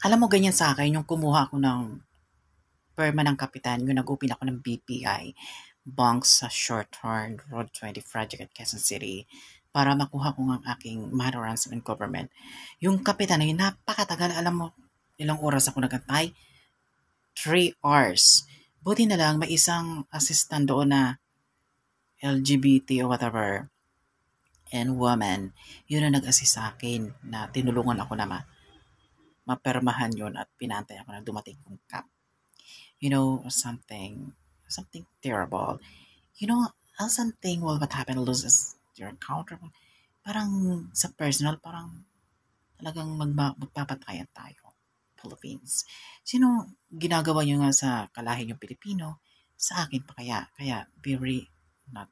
Alam mo ganyan sa akin yung kumuha ako ng perma ng kapitan, yung nag-open ako ng BPI, Bank sa Shorthorn Road 20 Project at Quezon City para makuha ko ang aking matter ransom and government. Yung kapitan ay napakatagal, alam mo ilang oras ako nagantay? 3 hours. Buti na lang may isang assistant doon na LGBT o whatever and woman, yun na nag-assist sa akin na tinulungan ako na mapermahan yun at pinantay ako na dumating kong cap. You know, something terrible. You know, something will what happen loses your account. Parang sa personal, parang talagang magpapatayan tayo. Philippines. Sino ginagawa nyo nga sa kalahi yung Pilipino, sa akin pa kaya very not